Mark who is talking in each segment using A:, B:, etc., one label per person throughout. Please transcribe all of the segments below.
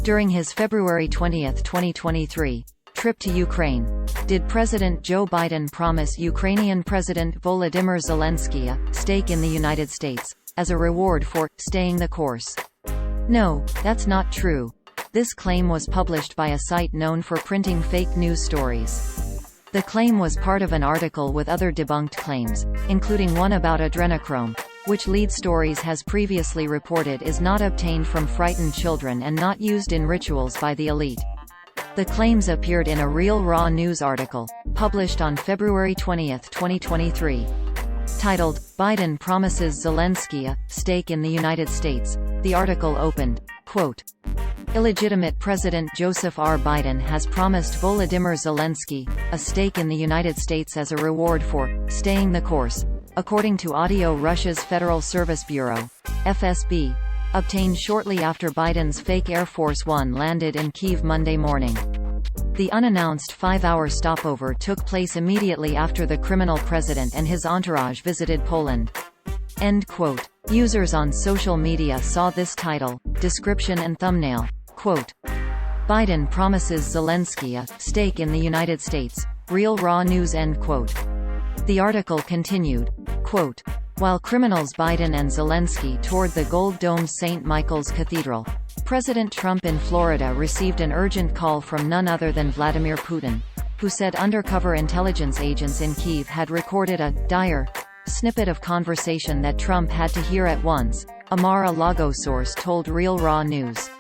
A: During his February 20, 2023, trip to Ukraine, did President Joe Biden promise Ukrainian President Volodymyr Zelenskyy a stake in the United States, as a reward for staying the course? No, that's not true. This claim was published by a site known for printing fake news stories. The claim was part of an article with other debunked claims, including one about adrenochrome, which Lead Stories has previously reported is not obtained from frightened children and not used in rituals by the elite. The claims appeared in a Real Raw News article, published on February 20, 2023. Titled, "Biden Promises Zelenskyy a Stake in the United States," the article opened, quote, "Illegitimate President Joseph R. Biden has promised Volodymyr Zelenskyy a stake in the United States as a reward for staying the course," according to audio Russia's Federal Service Bureau, FSB, obtained shortly after Biden's fake Air Force One landed in Kyiv Monday morning. The unannounced 5-hour stopover took place immediately after the criminal president and his entourage visited Poland. End quote. Users on social media saw this title, description and thumbnail, quote, "Biden promises Zelenskyy a stake in the United States, Real Raw News," end quote. The article continued, quote, "While criminals Biden and Zelenskyy toured the gold-domed St. Michael's Cathedral, President Trump in Florida received an urgent call from none other than Vladimir Putin, who said undercover intelligence agents in Kyiv had recorded a dire snippet of conversation that Trump had to hear at once," a Mar-a-Lago source told Real Raw News.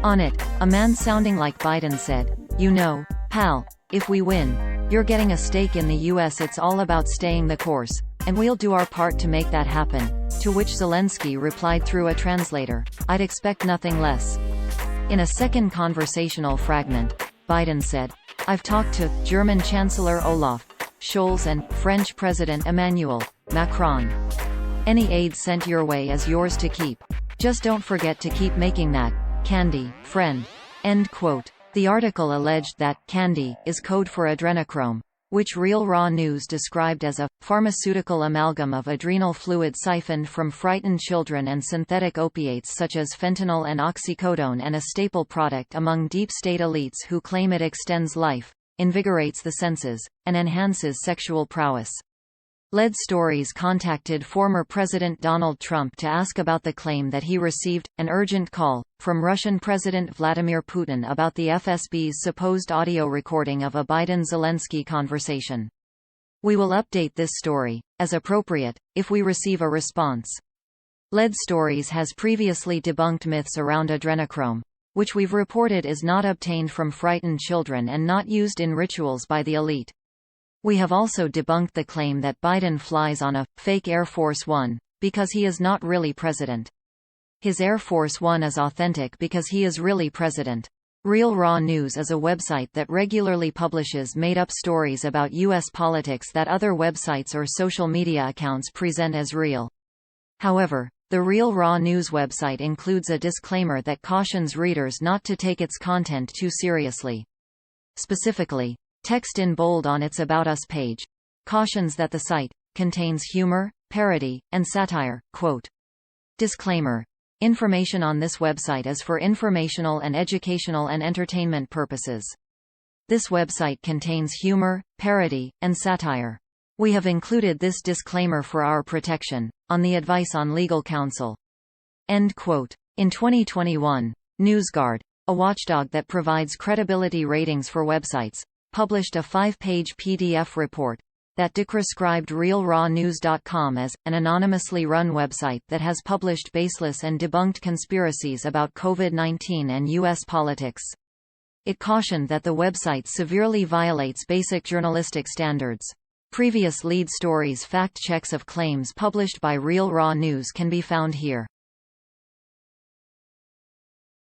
A: On it, a man sounding like Biden said, "You know, pal, if we win, you're getting a stake in the U.S. It's all about staying the course, and we'll do our part to make that happen," to which Zelenskyy replied through a translator, "I'd expect nothing less." In a second conversational fragment, Biden said, "I've talked to German Chancellor Olaf Scholz and French President Emmanuel Macron. Any aid sent your way is yours to keep. Just don't forget to keep making that candy, friend." End quote. The article alleged that candy is code for adrenochrome, which Real Raw News described as a pharmaceutical amalgam of adrenal fluid siphoned from frightened children and synthetic opiates such as fentanyl and oxycodone, and a staple product among deep state elites who claim it extends life, invigorates the senses, and enhances sexual prowess. Lead Stories contacted former President Donald Trump to ask about the claim that he received an urgent call from Russian President Vladimir Putin about the FSB's supposed audio recording of a Biden-Zelenskyy conversation. "We will update this story, as appropriate, if we receive a response." Lead Stories has previously debunked myths around adrenochrome, which we've reported is not obtained from frightened children and not used in rituals by the elite. We have also debunked the claim that Biden flies on a fake Air Force One because he is not really president. His Air Force One is authentic because he is really president. Real Raw News is a website that regularly publishes made-up stories about U.S. politics that other websites or social media accounts present as real. However, the Real Raw News website includes a disclaimer that cautions readers not to take its content too seriously. Specifically, text in bold on its About Us page cautions that the site contains humor, parody, and satire. Quote, "Disclaimer. Information on this website is for informational and educational and entertainment purposes. This website contains humor, parody, and satire. We have included this disclaimer for our protection, on the advice on legal counsel." End quote. In 2021, NewsGuard, a watchdog that provides credibility ratings for websites, published a 5-page PDF report that described RealRawNews.com as an anonymously run website that has published baseless and debunked conspiracies about COVID-19 and U.S. politics. It cautioned that the website severely violates basic journalistic standards. Previous Lead Stories fact checks of claims published by Real Raw News can be found here.